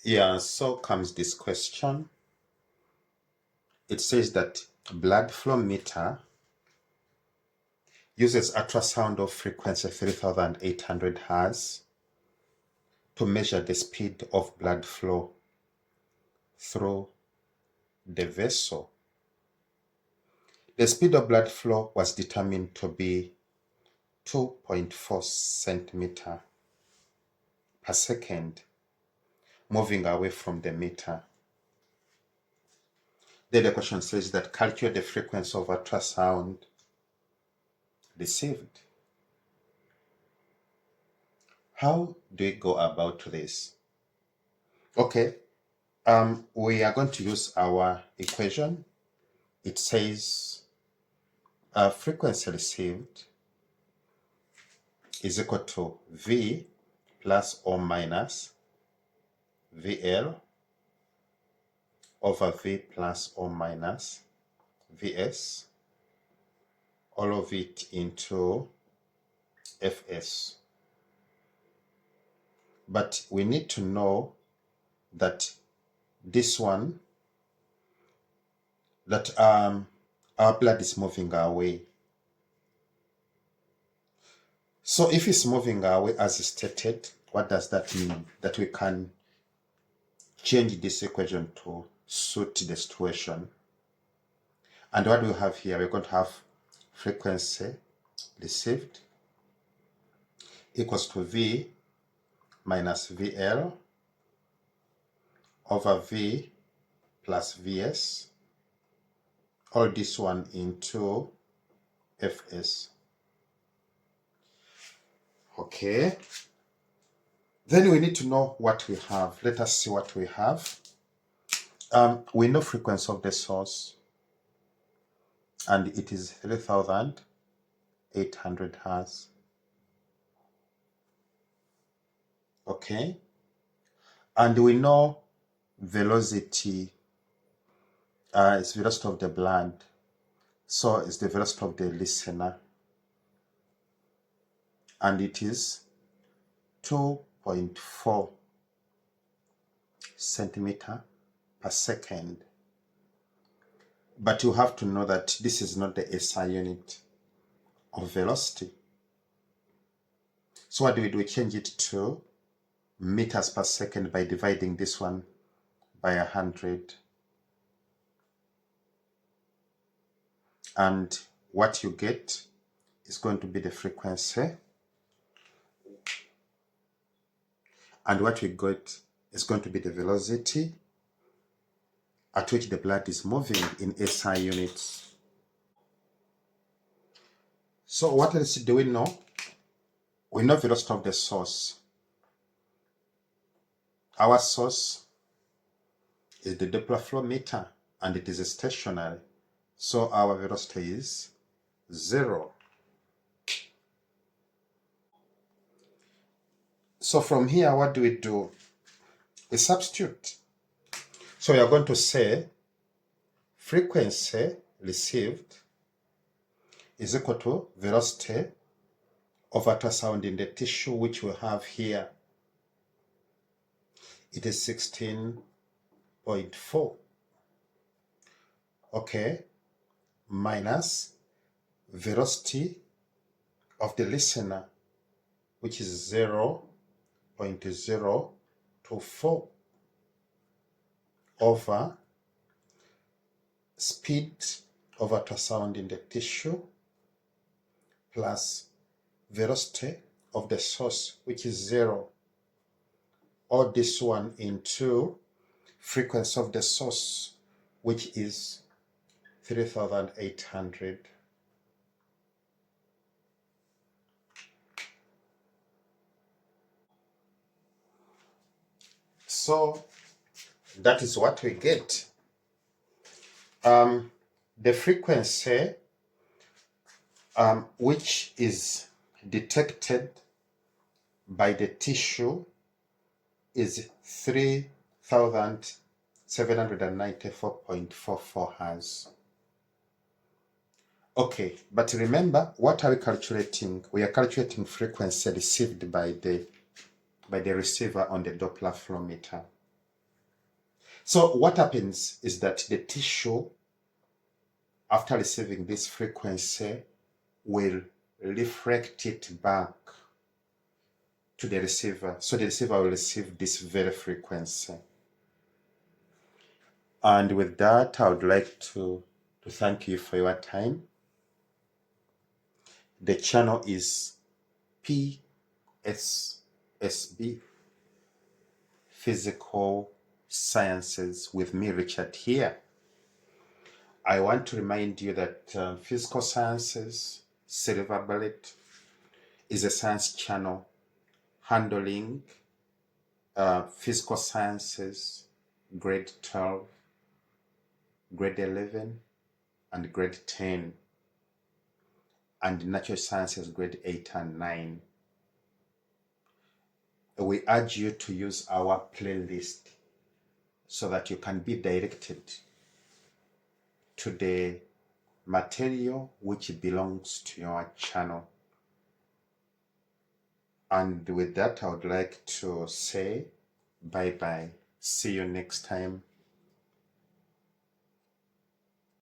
Yeah, so comes this question. It says that blood flow meter uses ultrasound of frequency 3800 Hz to measure the speed of blood flow through the vessel. The speed of blood flow was determined to be 2.4 centimeter per second, moving away from the meter. Then the question says that calculate the frequency of ultrasound received. How do we go about this? Okay, we are going to use our equation. It says frequency received is equal to V plus or minus VL over V plus or minus Vs, all of it into Fs. But we need to know that this one, that our blood is moving away. So if it's moving away as stated, what does that mean? That we can change this equation to suit the situation. And what do we have here? We're going to have frequency received equals to V minus VL over V plus Vs, all this one into Fs. Okay. Then we need to know what we have. Let us see what we have. We know frequency of the source, and it is 3800 Hz. Okay. And we know velocity is velocity of the blood. So it's the velocity of the listener. And it is 2.4 centimeter per second. But you have to know that this is not the SI unit of velocity. So what do? We change it to meters per second by dividing this one by 100. And what you get is going to be the frequency. And what we got is going to be the velocity at which the blood is moving in SI units. So what else do we know? We know velocity of the source. Our source is the Doppler flow meter, and it is stationary. So our velocity is 0. So from here, what do? We substitute. So we are going to say frequency received is equal to velocity of ultrasound in the tissue, which we have here. It is 16.4. Okay, minus velocity of the listener, which is 0.024, over speed of ultrasound in the tissue plus velocity of the source, which is 0. All this one into frequency of the source, which is 3800. So that is what we get. The frequency which is detected by the tissue is 3794.44 Hz. Okay, but remember, what are we calculating? We are calculating frequency received by the receiver on the Doppler flow meter. So what happens is that the tissue, after receiving this frequency, will reflect it back to the receiver. So the receiver will receive this very frequency. And with that, I would like to thank you for your time. The channel is PSSB, Physical Sciences, with me, Richard, here. I want to remind you that Physical Sciences, Silver Bullet, is a science channel handling physical sciences, grade 12, grade 11, and grade 10, and natural sciences, grade 8 and 9. We urge you to use our playlist so that you can be directed to the material which belongs to your channel. And with that, I would like to say bye-bye. See you next time.